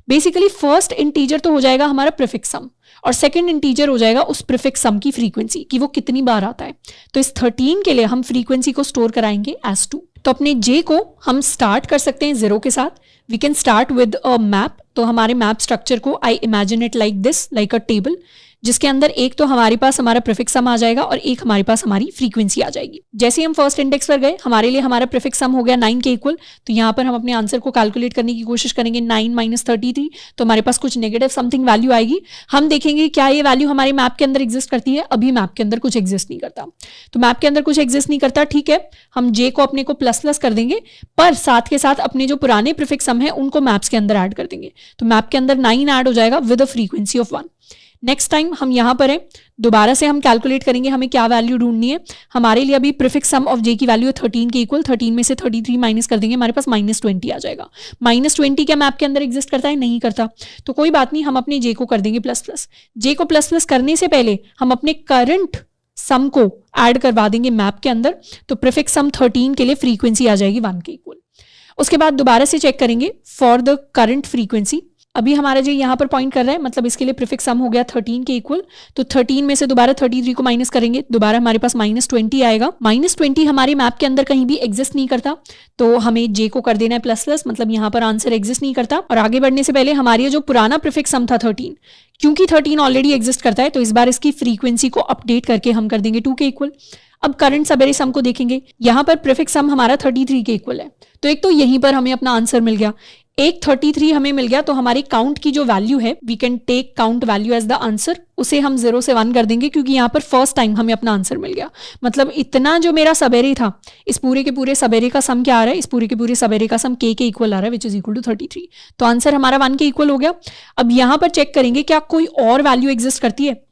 बेसिकली फर्स्ट इंटीजर तो हो जाएगा हमारा प्रीफिक्स सम, और सेकंड इंटीजर हो जाएगा उस प्रीफिक्स सम की फ्रीक्वेंसी कि वो कितनी बार आता है। तो इस 13 के लिए हम फ्रीक्वेंसी को स्टोर कराएंगे एज 2। तो अपने जे को हम स्टार्ट कर सकते हैं 0 के साथ। We can start with a map. तो हमारे मैप स्ट्रक्चर को I imagine it like this, like a table, जिसके अंदर एक तो हमारे पास हमारा प्रीफिक्स सम आ जाएगा और एक हमारे पास हमारी फ्रीक्वेंसी आ जाएगी। जैसे ही हम फर्स्ट इंडेक्स पर गए, हमारे लिए हमारा प्रीफिक्स सम हो गया 9 के इक्वल, तो यहाँ पर हम अपने आंसर को कैलकुलेट करने की कोशिश करेंगे। 9 - 33, तो हमारे पास कुछ नेगेटिव समथिंग वैल्यू आएगी। हम देखेंगे क्या ये वैल्यू हमारे मैप के अंदर एग्जिस्ट करती है। अभी मैप के अंदर कुछ एग्जिस्ट नहीं करता, तो मैप के अंदर कुछ एग्जिस्ट नहीं करता, ठीक है, हम जे को अपने को प्लस प्लस कर देंगे, पर साथ के साथ अपने जो पुराने प्रीफिक्स सम है उनको मैप्स के अंदर ऐड कर देंगे। तो मैप के अंदर 9 ऐड हो जाएगा with a frequency of 1। Next time हम यहां पर है, दोबारा से हम कैलकुलेट करेंगे हमें क्या वैल्यू ढूंढनी है। हमारे लिए अभी प्रीफिक्स सम ऑफ जे की वैल्यू है 13 के इक्वल। 13 में से 33 माइनस कर देंगे, हमारे पास -20 आ जाएगा। -20 क्या मैप के अंदर एग्जिस्ट करता है? नहीं करता, तो कोई बात नहीं, हम अपने जे को कर देंगे प्लस प्लस। जे को प्लस प्लस करने से पहले हम अपने करंट सम को ऐड करवा देंगे मैप के अंदर, तो प्रीफिक्स सम 13 के लिए फ्रीक्वेंसी आ जाएगी 1 के इक्वल। उसके बाद दोबारा से चेक करेंगे फॉर द करंट फ्रीक्वेंसी। अभी हमारा जो यहाँ पर पॉइंट कर रहा है, मतलब इसके लिए प्रीफिक्स सम हो गया 13 के इक्वल, तो 13 में से दोबारा 33 को माइनस करेंगे, दोबारा हमारे पास -20 आएगा। -20 हमारे मैप के अंदर कहीं भी एग्जिस्ट नहीं करता, तो हमें जे को कर देना है प्लस प्लस, मतलब यहाँ पर आंसर एग्जिस्ट नहीं करता। और आगे बढ़ने से पहले हमारी जो पुराना प्रीफिक्स सम था 13, क्योंकि 13 ऑलरेडी एग्जिस्ट करता है, तो इस बार इसकी फ्रीक्वेंसी को अपडेट करके हम कर देंगे 2 के इक्वल। अब करंट सबेरे सम को देखेंगे, यहाँ पर प्रीफिक्स सम हमारा 33 के इक्वल है, तो एक तो यहीं पर हमें अपना आंसर मिल गया। एक 33 हमें मिल गया, तो हमारी काउंट की जो वैल्यू है, we can take count value as the answer, उसे हम 0 से 1 कर देंगे, क्योंकि यहाँ पर फर्स्ट टाइम हमें अपना आंसर मिल गया। मतलब इतना जो मेरा सबेरे था, इस पूरे के पूरे सबेरे का सम क्या आ रहा है? इस पूरे के पूरे सबेरे का सम के इक्वल आ रहा है, विच इज इक्वल टू 33। तो आंसर हमारा 1 के इक्वल हो गया। अब यहाँ पर चेक करेंगे क्या कोई और वैल्यू एग्जिस्ट करती है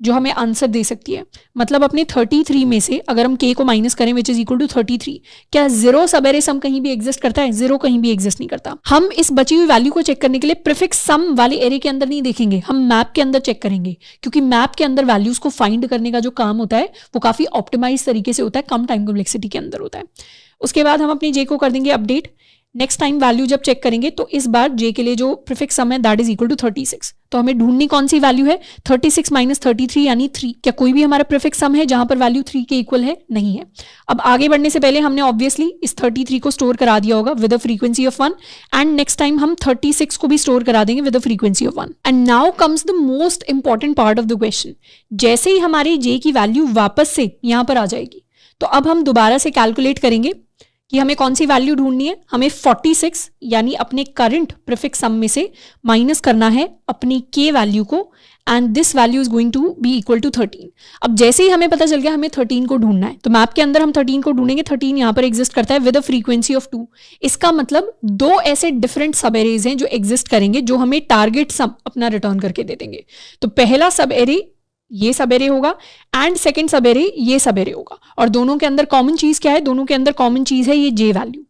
जो हमें आंसर दे सकती है। मतलब अपने 33 में से अगर हम k को माइनस करें विच इज इक्वल टू 33, क्या 0 सबेरे सम कहीं भी एग्जिस्ट करता है? 0 कहीं भी एग्जिस्ट नहीं करता। हम इस बची हुई वैल्यू को चेक करने के लिए प्रीफिक्स सम वाले एरे के अंदर नहीं देखेंगे, हम मैप के अंदर चेक करेंगे, क्योंकि मैप के अंदर वैल्यूज को फाइंड करने का जो काम होता है वो काफी ऑप्टिमाइज तरीके से होता है, कम टाइम कॉम्प्लेक्सिटी के अंदर होता है। उसके बाद हम अपने जे को कर देंगे अपडेट। नेक्स्ट टाइम वैल्यू जब चेक करेंगे तो इस बार जे के लिए जो प्रीफिक्स सम है दैट इज इक्वल टू 36। तो हमें ढूंढनी कौन सी वैल्यू है? 36 - 33 यानी 3। क्या कोई भी हमारा प्रीफिक्स सम है जहां पर वैल्यू 3 के इक्वल है? नहीं है। अब आगे बढ़ने से पहले हमने ऑब्वियसली इस 33 को स्टोर करा दिया होगा with a frequency of 1, and next time हम 36 को भी स्टोर करा देंगे with a frequency of 1। And now comes the most important part of the question. जैसे ही हमारी जे की वैल्यू वापस से यहां पर आ जाएगी, तो अब हम दोबारा से कैलकुलेट करेंगे कि हमें कौन सी वैल्यू ढूंढनी है। हमें 46 यानी अपने करंट प्रीफिक्स सम में से माइनस करना है अपनी के वैल्यू को, and this value is going to be equal to 13। अब जैसे ही हमें पता चल गया हमें 13 को ढूंढना है, तो मैप के अंदर हम 13 को ढूंढेंगे। 13 यहाँ पर एग्जिस्ट करता है विद अ फ्रीक्वेंसी ऑफ 2। इसका मतलब 2 ऐसे डिफरेंट सब एरेज हैं जो एग्जिस्ट करेंगे, जो हमें टारगेट सम अपना रिटर्न करके दे देंगे। तो पहला सब एरे ये सब एरे होगा एंड सेकंड सब एरे ये सब एरे होगा, और दोनों के अंदर कॉमन चीज क्या है? दोनों के अंदर कॉमन चीज है ये जे वैल्यू।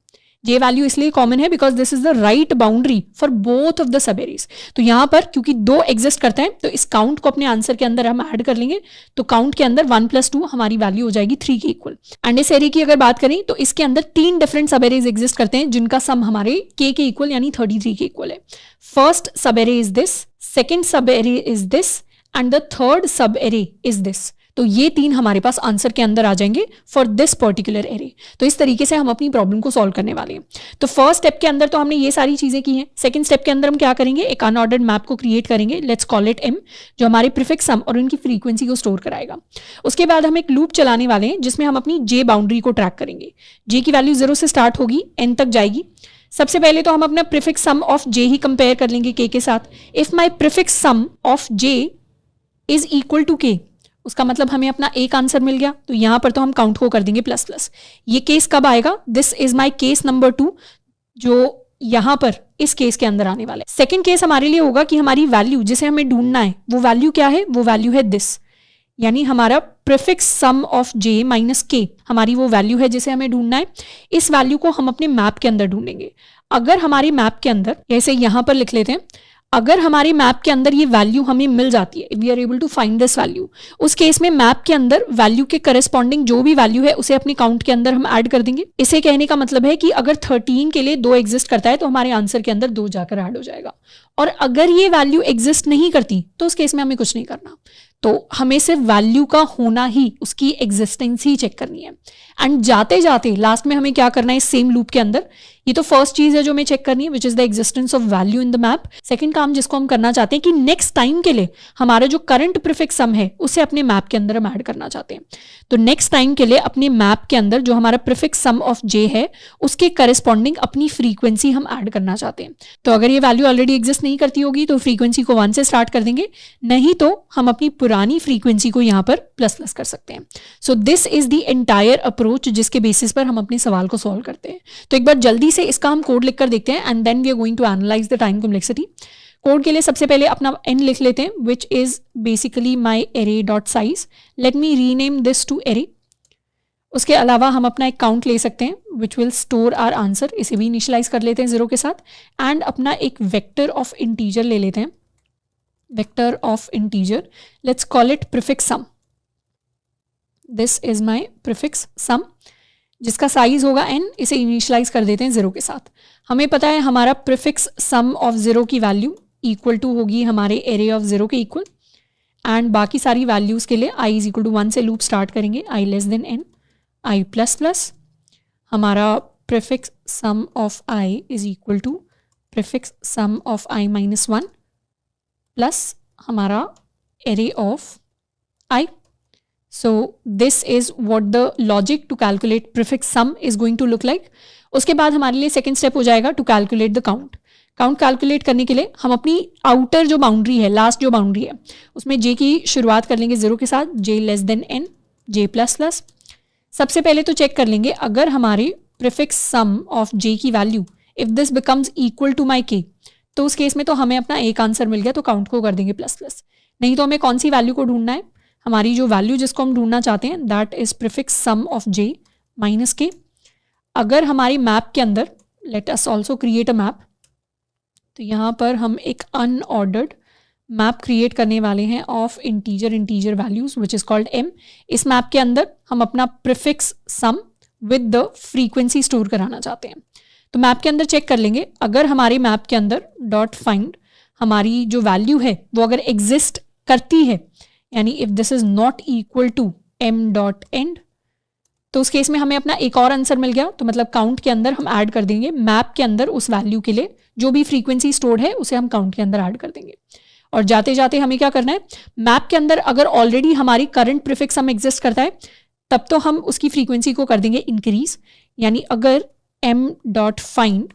जे वैल्यू इसलिए कॉमन है because this is the right boundary for both of the sub arrays. तो यहां पर क्योंकि 2 एग्जिस्ट करते हैं, तो इस काउंट को अपने आंसर के अंदर हम ऐड कर लेंगे, तो काउंट के अंदर 1 + 2 हमारी वैल्यू हो जाएगी 3 के इक्वल। एंड इस एरे की अगर बात करें तो इसके अंदर 3 डिफरेंट सब एरेज एग्जिस्ट करते हैं जिनका सम हमारे के इक्वल यानी 33 के इक्वल है। फर्स्ट सब एरे इज दिस, सेकेंड सब array is this, and the third सब एरे इज दिस। तो ये 3 हमारे पास आंसर के अंदर आ जाएंगे फॉर दिस पर्टिकुलर एरे। तो इस तरीके से हम अपनी प्रॉब्लम को सॉल्व करने वाले हैं। तो फर्स्ट स्टेप के अंदर तो हमने ये सारी चीजें की हैं। सेकंड स्टेप के अंदर हम क्या करेंगे? एक अनऑर्डर्ड मैप को क्रिएट करेंगे, लेट्स कॉल इट एम, जो हमारे प्रीफिक्स सम और उनकी फ्रीक्वेंसी को स्टोर कराएगा। उसके बाद हम एक लूप चलाने वाले हैं जिसमें हम अपनी जे बाउंड्री को ट्रैक करेंगे। जे की वैल्यू 0 से स्टार्ट होगी, एन तक जाएगी। सबसे पहले तो हम अपना प्रीफिक्स सम ऑफ जे ही कंपेयर कर लेंगे के साथ। If my prefix sum of j is equal to k, उसका मतलब हमें अपना एक आंसर मिल गया। तो यहां पर तो हम काउंट को कर देंगे प्लस प्लस। ये केस कब आएगा? This is my case number 2, जो यहां पर इस केस के अंदर आने वाला है। सेकेंड केस हमारे लिए होगा कि हमारी वैल्यू जिसे हमें ढूंढना है वो वैल्यू क्या है? वो वैल्यू है दिस, यानी हमारा prefix sum of j minus k हमारी वो वैल्यू है जिसे हमें ढूंढना है। इस वैल्यू को हम अपने मैप के अंदर ढूंढेंगे। अगर हमारे मैप के अंदर, जैसे यहां पर लिख लेते हैं, अगर हमारे मैप के अंदर ये वैल्यू हमें मिल जाती है, we are able to find this value, उस केस में मैप के अंदर वैल्यू के करस्पॉन्डिंग जो भी वैल्यू है उसे अपने काउंट के अंदर हम ऐड कर देंगे। इसे कहने का मतलब है कि अगर 13 के लिए 2 एग्जिस्ट करता है तो हमारे आंसर के अंदर 2 जाकर ऐड हो जाएगा, और अगर ये वैल्यू एग्जिस्ट नहीं करती तो उस केस में हमें कुछ नहीं करना। तो हमें सिर्फ वैल्यू का होना ही, उसकी एग्जिस्टेंस ही चेक करनी है। एंड जाते जाते लास्ट में हमें क्या करना है? इस सेम लूप के अंदर ये तो फर्स्ट चीज है जो हमें चेक करनी है, which is the existence of value in the map. Second काम जिसको हम करना चाहते हैं कि नेक्स्ट टाइम के लिए हमारा जो करंट प्रीफिक्स सम है उसे अपने मैप के अंदर हम ऐड करना चाहते हैं। तो नेक्स्ट टाइम के लिए अपने मैप के अंदर जो हमारा प्रीफिक्स सम ऑफ जे है उसके करस्पॉन्डिंग अपनी फ्रीक्वेंसी हम ऐड करना चाहते हैं। तो अगर ये वैल्यू ऑलरेडी एग्जिस्ट नहीं करती होगी तो फ्रीक्वेंसी को 1 से स्टार्ट कर देंगे, नहीं तो हम अपनी पुरानी फ्रीक्वेंसी को यहाँ पर प्लस प्लस कर सकते हैं। सो this is the entire approach जिसके बेसिस पर हम अपने सवाल को सॉल्व करते हैं। तो एक बार जल्दी से इसका हम कोड लिखकर देखते हैं and then we are going to analyse the time complexity. Code के लिए सबसे पहले अपना n लिख लेते हैं, which is basically my array dot size. Let me rename this to array. उसके अलावा हम अपना एक काउंट ले सकते हैं which will store our answer, इसे भी इनिशियलाइज कर लेते हैं 0 के साथ। एंड अपना एक वेक्टर ऑफ इंटीजर ले लेते हैं, vector of integer, let's call it prefix sum. This is my prefix sum जिसका साइज होगा n, इसे इनिशियलाइज कर देते हैं 0 के साथ। हमें पता है हमारा प्रीफिक्स सम ऑफ 0 की वैल्यू इक्वल टू होगी हमारे एरे ऑफ 0 के इक्वल। एंड बाकी सारी वैल्यूज के लिए i इज इक्वल टू 1 से लूप स्टार्ट करेंगे, i less than n, i plus plus. हमारा prefix sum of i is equal to prefix sum of i minus 1 plus हमारा array of i। So this is what the logic to calculate prefix sum is going to look like. उसके बाद हमारे लिए सेकेंड स्टेप हो जाएगा to calculate the count. Count calculate करने के लिए हम अपनी आउटर जो बाउंड्री है, लास्ट जो बाउंड्री है, उसमें जे की शुरुआत कर लेंगे 0 के साथ, जे लेस देन n, जे प्लस प्लस। सबसे पहले तो चेक कर लेंगे अगर हमारे प्रीफिक्स सम ऑफ जे की value if this becomes equal to my k, तो उस केस में तो हमें अपना एक आंसर मिल गया, तो काउंट को कर देंगे प्लस प्लस। नहीं तो हमें कौन सी वैल्यू को ढूंढना है, हमारी जो वैल्यू जिसको हम ढूंढना चाहते हैं that is prefix sum of j minus k. अगर हमारी मैप के अंदर, let us also create a map, तो यहाँ पर हम एक अनऑर्डर्ड मैप क्रिएट करने वाले हैं of integer values which is called m। इस मैप के अंदर हम अपना prefix sum with the frequency store कराना चाहते हैं। तो मैप के अंदर चेक कर लेंगे अगर हमारे मैप के अंदर डॉट फाइंड हमारी जो वैल्यू है वो अगर एग्जिस्ट करती है, यानी if this is not equal to m dot end, तो उस केस में हमें अपना एक और आंसर मिल गया। तो मतलब काउंट के अंदर हम ऐड कर देंगे मैप के अंदर उस वैल्यू के लिए जो भी फ्रीक्वेंसी स्टोर्ड है उसे हम काउंट के अंदर ऐड कर देंगे। और जाते जाते हमें क्या करना है, मैप के अंदर अगर ऑलरेडी हमारी करंट प्रीफिक्स सम एग्जिस्ट करता है तब तो हम उसकी फ्रीक्वेंसी को कर देंगे इंक्रीज। यानी अगर m dot find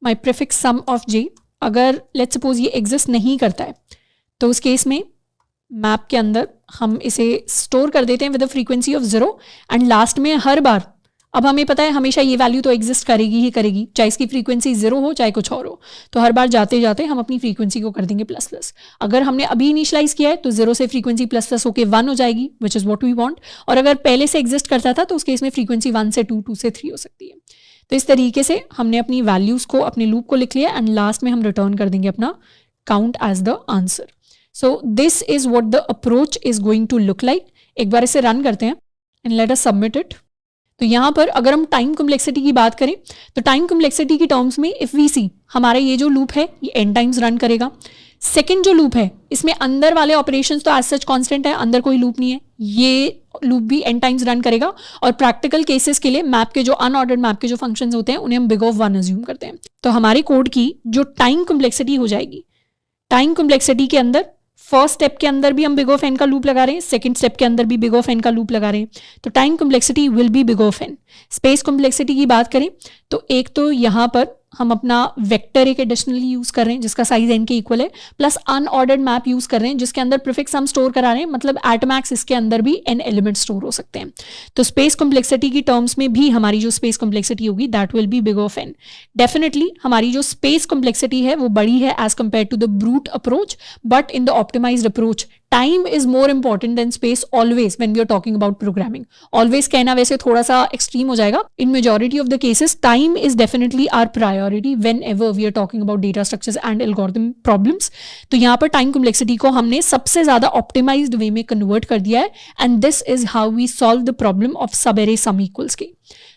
my prefix sum of j अगर लेट्स सपोज ये एग्जिस्ट नहीं करता है, तो उस केस में मैप के अंदर हम इसे स्टोर कर देते हैं with the frequency of 0। And last में हर बार, अब हमें पता है हमेशा ये वैल्यू तो एग्जिस्ट करेगी ही करेगी, चाहे इसकी फ्रीक्वेंसी 0 हो चाहे कुछ और हो, तो हर बार जाते जाते हम अपनी फ्रीक्वेंसी को कर देंगे प्लस प्लस। अगर हमने अभी इनिशियलाइज किया है तो 0 से फ्रीक्वेंसी प्लस प्लस होकर 1 हो जाएगी which is what we want. और अगर पहले से एग्जिस्ट करता था तो उस केस में फ्रीक्वेंसी 1 से 2, 2 से 3 हो सकती है। तो इस तरीके से हमने अपनी वैल्यूज को, अपने लूप को लिख लिया एंड लास्ट में हम रिटर्न कर देंगे अपना count as the answer. So this is what the approach is going to look like. एक बार इसे रन करते हैं and let us submit it. तो यहाँ पर अगर हम टाइम कॉम्प्लेक्सिटी की बात करें तो टाइम कॉम्प्लेक्सिटी की टर्म्स में इफ वी सी हमारा ये जो लूप है ये n टाइम्स रन करेगा। सेकेंड जो लूप है इसमें अंदर वाले ऑपरेशंस तो एज सच कांस्टेंट है, अंदर कोई लूप नहीं है, ये लूप भी n टाइम्स रन करेगा। और प्रैक्टिकल केसेस के लिए मैप के जो अनऑर्डर्ड मैप के जो फंक्शंस होते हैं उन्हें हम बिग ऑफ 1 अज्यूम करते हैं। तो हमारे कोड की जो टाइम कॉम्प्लेक्सिटी हो जाएगी, टाइम कॉम्प्लेक्सिटी के अंदर फर्स्ट स्टेप के अंदर भी हम बिग ऑफ n का लूप लगा रहे हैं, सेकंड स्टेप के अंदर भी बिग ऑफ n का लूप लगा रहे हैं, तो time complexity will be big of n। Space complexity की बात करें तो एक तो यहाँ पर हम अपना वेक्टर एक एडिशनली यूज कर रहे हैं जिसका साइज n के इक्वल है, प्लस अनऑर्डर्ड मैप यूज कर रहे हैं जिसके अंदर प्रीफिक्स हम स्टोर करा रहे हैं, मतलब एट मैक्स इसके अंदर भी n एलिमेंट स्टोर हो सकते हैं। तो स्पेस कॉम्प्लेक्सिटी की टर्म्स में भी हमारी जो स्पेस कॉम्प्लेक्सिटी होगी that will be big of n। Definitely हमारी जो स्पेस कॉम्प्लेक्सिटी है वो बड़ी है as compare to the brute approach, but in the optimised approach time is more important than space always when we are talking about programming. Always कहना वैसे थोड़ा सा एक्सट्रीम हो जाएगा, in majority of the cases time is definitely our priority whenever we are talking about data structures and algorithm problems. तो यहाँ पर टाइम कॉम्प्लेक्सिटी को हमने सबसे ज्यादा ऑप्टिमाइज्ड वे में कन्वर्ट कर दिया है and this is how we solve the problem of सब एरे सम इक्वल्स के।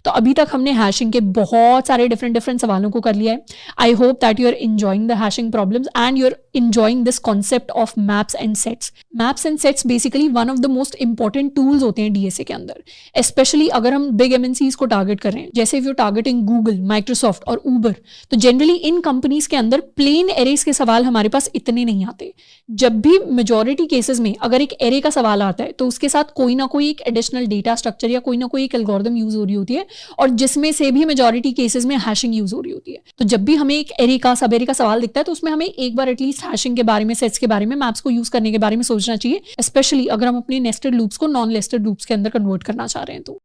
तो अभी तक हमने हैशिंग के बहुत सारे डिफरेंट सवालों को कर लिया है. I hope that you are enjoying the hashing problems and you're enjoying this concept of maps and sets. Maps and sets basically one of the most important tools होते हैं DSA के अंदर, especially अगर हम big MNCs को टारगेट कर रहे हैं, जैसे if you're targeting Google, Microsoft और Uber, तो generally इन कंपनीज के अंदर प्लेन एरेज के सवाल हमारे पास इतने नहीं आते. जब भी मेजॉरिटी केसेस में अगर एक एरे का सवाल आता है तो उसके साथ कोई ना कोई एक एडिशनल डेटा स्ट्रक्चर या कोई ना कोई एक एल्गोरिथम यूज हो रही होती है, और जिसमें से भी मेजॉरिटी केसेस में हैशिंग यूज हो रही होती है. तो जब भी हमें एक एरे का सब एरे का सवाल दिखता है तो उसमें हमें एक बार एटलीस्ट हैशिंग के बारे में, सेट्स के बारे में, मैप्स को यूज करने के बारे में सोचना चाहिए, स्पेशली अगर हम अपने नेस्टेड लूप्स को नॉन नेस्टेड लूप्स के अंदर कन्वर्ट करना चाह रहे हैं तो.